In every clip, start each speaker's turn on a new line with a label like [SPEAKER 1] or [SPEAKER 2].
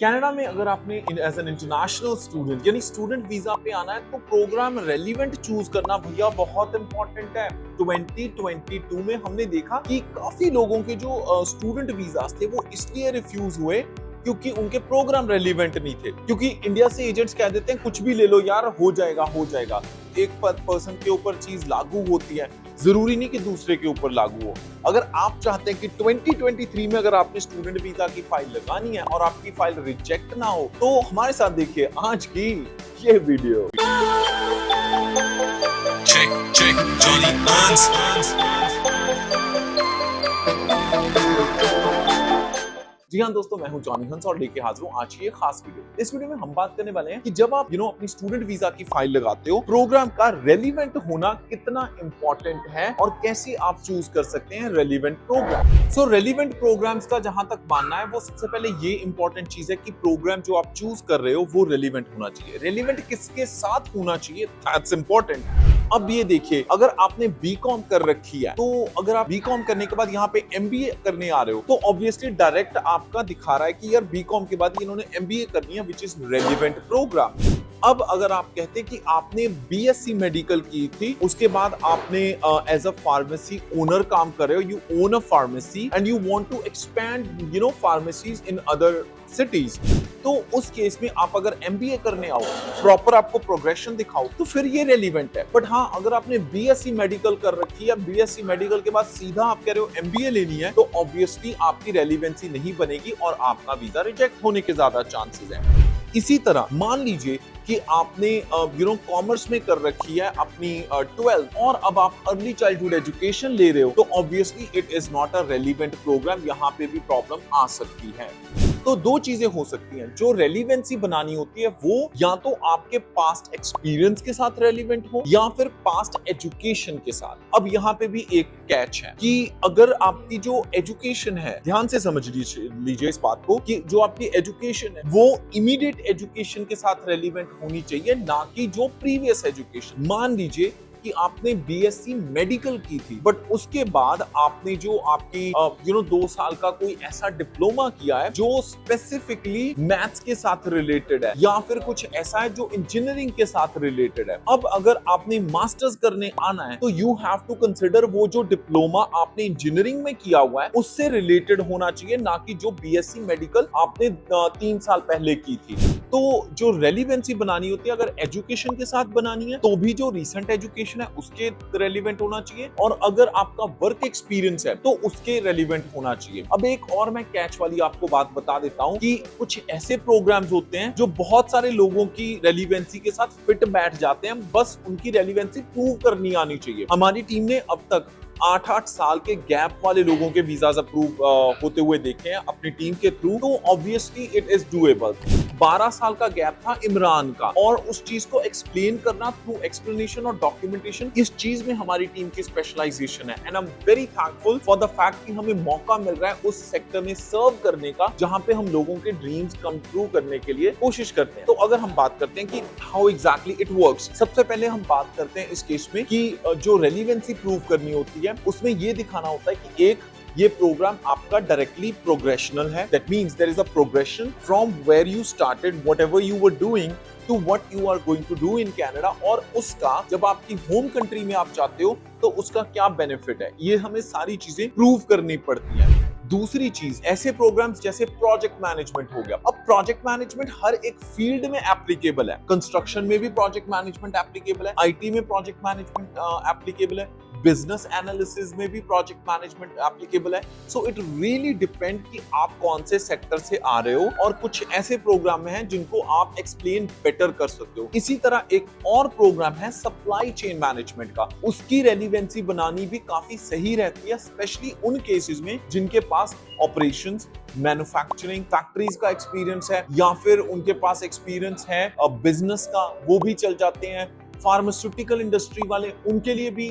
[SPEAKER 1] Canada में अगर आपने एज एन इंटरनेशनल स्टूडेंट यानी स्टूडेंट वीजा पे आना है तो प्रोग्राम रेलिवेंट चूज करना भैया बहुत इंपॉर्टेंट है। 2022 में हमने देखा कि काफी लोगों के जो स्टूडेंट वीजा थे वो इसलिए रिफ्यूज हुए क्योंकि उनके प्रोग्राम रेलिवेंट नहीं थे। क्योंकि इंडिया से एजेंट्स कह देते हैं कुछ भी ले लो यार, हो जाएगा हो जाएगा। एक पर्सन के ऊपर चीज लागू होती है, जरूरी नहीं कि दूसरे के ऊपर लागू हो। अगर आप चाहते हैं कि 2023 में अगर आपने स्टूडेंट वीजा की फाइल लगानी है और आपकी फाइल रिजेक्ट ना हो तो हमारे साथ देखिए आज की ये वीडियो।
[SPEAKER 2] Check, Johnny Hans.
[SPEAKER 1] जी हाँ दोस्तों, मैं हूं जॉनी हंस और लेके हाजिर हूं आज की एक खास वीडियो। इस वीडियो में हम बात करने वाले हैं कि जब आप अपनी स्टूडेंट वीजा की फाइल लगाते हो, प्रोग्राम का रेलिवेंट होना कितना इंपॉर्टेंट है और कैसे आप चूज कर सकते हैं relevant program. So relevant programs का जहां तक मानना है वो सबसे पहले ये इंपॉर्टेंट चीज है कि प्रोग्राम जो आप चूज कर रहे हो वो रेलिवेंट होना चाहिए। रेलिवेंट किसके साथ होना चाहिए, दैट्स इंपॉर्टेंट। अब ये देखिए, अगर आपने बीकॉम कर रखी है तो अगर आप बीकॉम करने के बाद यहाँ पे एमबीए करने आ रहे हो तो ऑब्वियसली डायरेक्ट आपका दिखा रहा है कि यार बीकॉम के बाद इन्होंने एमबीए करनी है, विच इज रेलिवेंट प्रोग्राम। अब अगर आप कहते हैं कि आपने बीएससी मेडिकल की थी, उसके बाद आपने एज अ फार्मेसी ओनर काम कर रहे हो, you own a pharmacy and you want to expand pharmacies in other cities, तो उस केस में आप अगर एमबीए करने आओ, प्रॉपर आपको प्रोग्रेशन दिखाओ तो फिर ये रेलिवेंट है। बट हाँ, अगर आपने बीएससी मेडिकल कर रखी है, बीएससी मेडिकल के बाद सीधा आप कह रहे हो एमबीए लेनी है, तो ऑब्वियसली आपकी रेलिवेंसी नहीं बनेगी और आपका वीजा रिजेक्ट होने के ज्यादा चांसेस हैं। इसी तरह मान लीजिए कि आपने कॉमर्स में कर रखी है अपनी 12th और अब आप अर्ली चाइल्डहुड एजुकेशन ले रहे हो, तो obviously it is not a relevant program, यहाँ पे भी प्रॉब्लम आ सकती है। तो दो चीजें हो सकती हैं, जो रेलिवेंसी बनानी होती है वो या तो आपके पास्ट एक्सपीरियंस के साथ रेलिवेंट हो या फिर पास्ट एजुकेशन के साथ। अब यहाँ पे भी एक कैच है कि अगर आपकी जो एजुकेशन है, ध्यान से समझ लीजिए इस बात को, कि जो आपकी एजुकेशन है वो इमीडिएट एजुकेशन के साथ रेलिवेंट होनी चाहिए, ना कि जो प्रीवियस एजुकेशन। मान लीजिए कि आपने बीएससी मेडिकल की थी बट उसके बाद आपने जो आपकी 2 साल का कोई ऐसा डिप्लोमा किया है जो स्पेसिफिकली मैथ्स के साथ रिलेटेड है या फिर कुछ ऐसा है जो इंजीनियरिंग के साथ रिलेटेड है। अब अगर आपने मास्टर्स करने आना है तो यू हैव टू कंसिडर वो जो डिप्लोमा आपने इंजीनियरिंग में किया हुआ है उससे रिलेटेड होना चाहिए, ना कि जो बीएससी मेडिकल आपने 3 साल पहले की थी। तो जो रेलिवेंसी बनानी होती है, अगर एजुकेशन के साथ बनानी है तो भी जो रिसेंट एजुकेशन है उसके रेलिवेंट होना चाहिए, और अगर आपका वर्क एक्सपीरियंस है तो उसके रेलिवेंट होना चाहिए। अब एक और मैं कैच वाली आपको बात बता देता हूं कि कुछ ऐसे प्रोग्राम्स होते हैं जो बहुत सारे लोगों की रेलिवेंसी के साथ फिट बैठ जाते हैं, बस उनकी रेलिवेंसी प्रूव करनी आनी चाहिए। हमारी टीम ने अब तक 8-8 साल के गैप वाले लोगों के वीजाज अप्रूव होते हुए देखे हैं अपनी टीम के थ्रू, तो ऑब्वियसली इट इज डूएबल। 12 साल का गैप था इमरान का, और उस चीज को एक्सप्लेन करना थ्रू एक्सप्लेनेशन और डॉक्यूमेंटेशन, इस चीज में हमारी टीम की स्पेशलाइजेशन है। And I am very thankful for the fact कि हमें मौका मिल रहा है उस सेक्टर में सर्व करने का जहां पे हम लोगों के ड्रीम्स कम ट्रू करने के लिए कोशिश करते हैं। तो अगर हम बात करते हैं कि हाउ एग्जैक्टली इट वर्क्स, सबसे पहले हम बात करते हैं इस केस में कि जो रेलिवेंसी प्रूव करनी होती है उसमें ये दिखाना होता है कि एक, ये प्रोग्राम आपका डायरेक्टली प्रोग्रेशनल है, that means there is a progression from where you started whatever you were doing to what you are going to do in Canada, और उसका जब आपकी होम कंट्री में आप जाते हो तो उसका क्या बेनिफिट है, ये हमें सारी चीजें प्रूव करनी पड़ती है। दूसरी चीज, ऐसे प्रोग्राम्स जैसे प्रोजेक्ट मैनेजमेंट हो गया। अब प्रोजेक्ट मैनेजमेंट हर एक फील्ड में एप्लीकेबल है, कंस्ट्रक्शन में भी प्रोजेक्ट मैनेजमेंट एप्लीकेबल है, आईटी में प्रोजेक्ट मैनेजमेंट एप्लीकेबल है, बिजनेस एनालिसिस में भी प्रोजेक्ट मैनेजमेंट एप्लीकेबल है। सो इट रियली डिपेंड कि आप कौन से सेक्टर से आ रहे हो, और कुछ ऐसे प्रोग्राम हैं जिनको आप एक्सप्लेन बेटर कर सकते हो। इसी तरह एक और प्रोग्राम है सप्लाई चेन मैनेजमेंट का, उसकी रेलिवेंसी बनानी भी काफी सही रहती है, स्पेशली उन केसेस में जिनके पास ऑपरेशंस, मैन्युफैक्चरिंग, फैक्ट्रीज का एक्सपीरियंस है, या फिर उनके पास एक्सपीरियंस है बिजनेस का, वो भी चल जाते हैं। फार्मास्यूटिकल इंडस्ट्री वाले, उनके लिए भी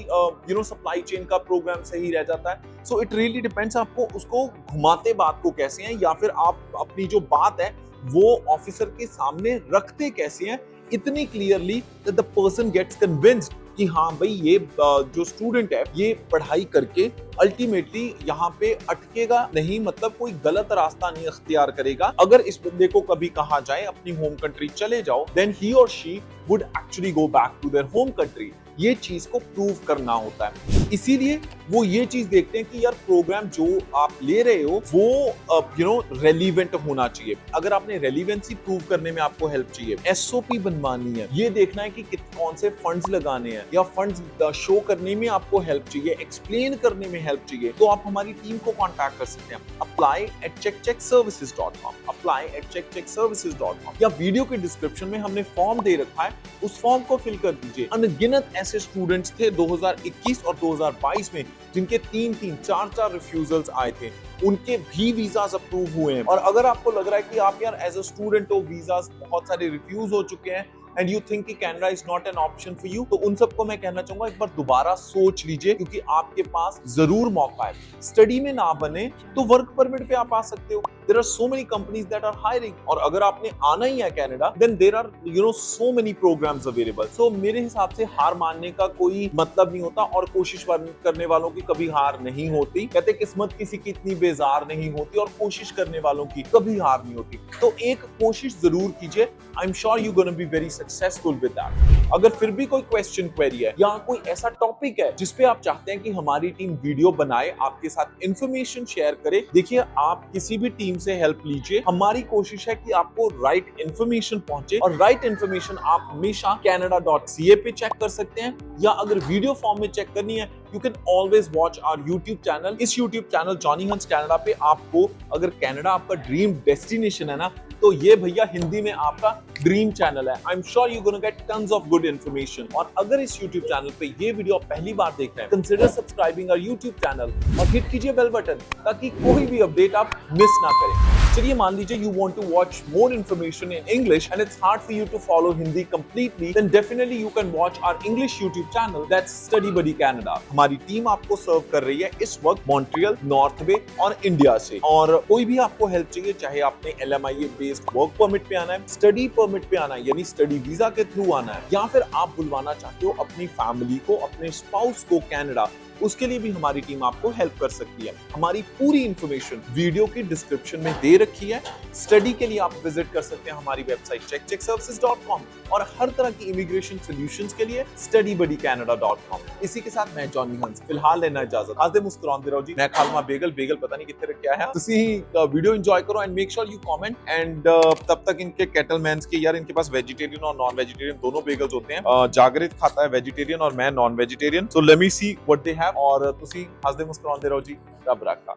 [SPEAKER 1] सप्लाई चेन का प्रोग्राम सही रह जाता है। सो इट रियली डिपेंड्स आपको उसको घुमाते बात को कैसे हैं, या फिर आप अपनी जो बात है वो ऑफिसर के सामने रखते कैसे हैं, इतनी clearly that the person gets convinced कि हाँ भाई ये जो स्टूडेंट है ये पढ़ाई करके अल्टीमेटली यहाँ पे अटकेगा नहीं, मतलब कोई गलत रास्ता नहीं अख्तियार करेगा। अगर इस बंदे को कभी कहा जाए अपनी होम कंट्री चले जाओ, देन ही और she would actually go back to their home country. ये चीज को प्रूव करना होता है, इसीलिए वो ये चीज देखते हैं कि यार प्रोग्राम जो आप ले रहे हो वो रेलिवेंट होना चाहिए। अगर आपने रेलिवेंसी प्रूव करने में आपको हेल्प चाहिए, एसओपी बनवानी है, ये देखना है कि कौन से फंड्स लगाने हैं या फंड्स शो करने में आपको हेल्प चाहिए, एक्सप्लेन करने में हेल्प चाहिए, तो आप हमारी टीम को कांटेक्ट कर सकते हैं। apply@checkcheckservices.com, apply@checkcheckservices.com, या वीडियो के डिस्क्रिप्शन में हमने फॉर्म दे रखा है, उस फॉर्म को फिल कर दीजिए। अनगिनत ऐसे स्टूडेंट्स थे 2021 और 2022 में जिनके 3-3, 4-4 रिफ्यूजल्स आए थे, उनके भी वीजास अप्रूव हुए हैं। और अगर आपको लग रहा है कि आप यार एज अ स्टूडेंट हो, वीजास बहुत सारे रिफ्यूज हो चुके हैं एंड यू थिंक कि Canada is not an option for you, तो उन सबको मैं कहना चाहूंगा एक बार दोबारा सोच लीजिए, क्योंकि आपके पास जरूर मौका है। स्टडी में ना बने तो वर्क परमिट पे आप आ सकते हो। There are so many companies that are hiring, और अगर आपने आना ही है Canada, then there are so many programmes available. So मेरे हिसाब से हार मानने का कोई मतलब नहीं होता, और कोशिश करने वालों की कभी हार नहीं होती। कहते किस्मत किसी की इतनी बेजार नहीं होती, और कोशिश करने वालों की कभी हार नहीं होती। तो एक कोशिश जरूर कीजिए, I am sure you gonna be very successful with that. अगर फिर भी कोई क्वेश्चन, क्वेरी है या कोई ऐसा टॉपिक है जिसपे आप चाहते हैं कि हमारी टीम वीडियो बनाए, आपके साथ इंफॉर्मेशन शेयर करे, देखिए आप किसी भी टीम से हेल्प लीजिए। हमारी कोशिश है कि आपको राइट इंफॉर्मेशन पहुंचे, और राइट इंफॉर्मेशन आप हमेशा canada.ca पे चेक कर सकते हैं, या अगर वीडियो फॉर्म में चेक करनी है, you can always watch our YouTube channel. इस YouTube channel Johnny Hans Canada पे आपको, अगर कनाडा आपका ड्रीम डेस्टिनेशन है ना, तो ये भैया हिंदी में आपका ड्रीम चैनल है। I am sure you gonna get tons of good information. और अगर इस यूट्यूब चैनल पे ये वीडियो आप पहली बार देख रहे हैं, consider subscribing our YouTube channel और हिट कीजिए बेल बटन, ताकि कोई भी अपडेट आप मिस ना करें। चलिए मान लीजिए you want to watch more information in English and it's hard for you to follow Hindi completely, then definitely you can watch our English YouTube channel, that's Study Buddy Canada। हमारी team आपको सर्व कर रही है इस वक्त Montreal, north बे और India से। और कोई भी आपको हेल्प चाहिए, चाहे आपने LMIA बेस्ड वर्क परमिट पे आना है, स्टडी परमिट पे आना है, यानी स्टडी वीजा के थ्रू आना है, या फिर आप बुलवाना चाहते हो अपनी फैमिली को, अपने स्पाउस को कनाडा, उसके लिए भी हमारी टीम आपको हेल्प कर सकती है। हमारी पूरी इंफॉर्मेशन वीडियो की डिस्क्रिप्शन में दे रखी है। स्टडी के लिए आप विजिट कर सकते हैं हमारी वेबसाइट checkcheckservices.com, और हर तरह की इमिग्रेशन सॉल्यूशंस के लिए studybuddycanada.com। इसी के साथ मैं जॉनी हंस फिलहाल लेना इजाजत। आज दे मुस्कुराते रहो जी। मैं खालमा बेगल पता नहीं कितने रखा है। तुसी वीडियो एंजॉय करो and make sure you comment, and तब तक इनके कैटलमैन्स के, यार इनके पास वेजिटेरियन और नॉन वेजिटेरियन दोनों बेगल्स होते हैं। जागृत खाता है वेजिटेरियन और मैं non vegetarian, so let me see what they have. और तुसी हंसदे मुस्कुराते रहो जी। रब रखा।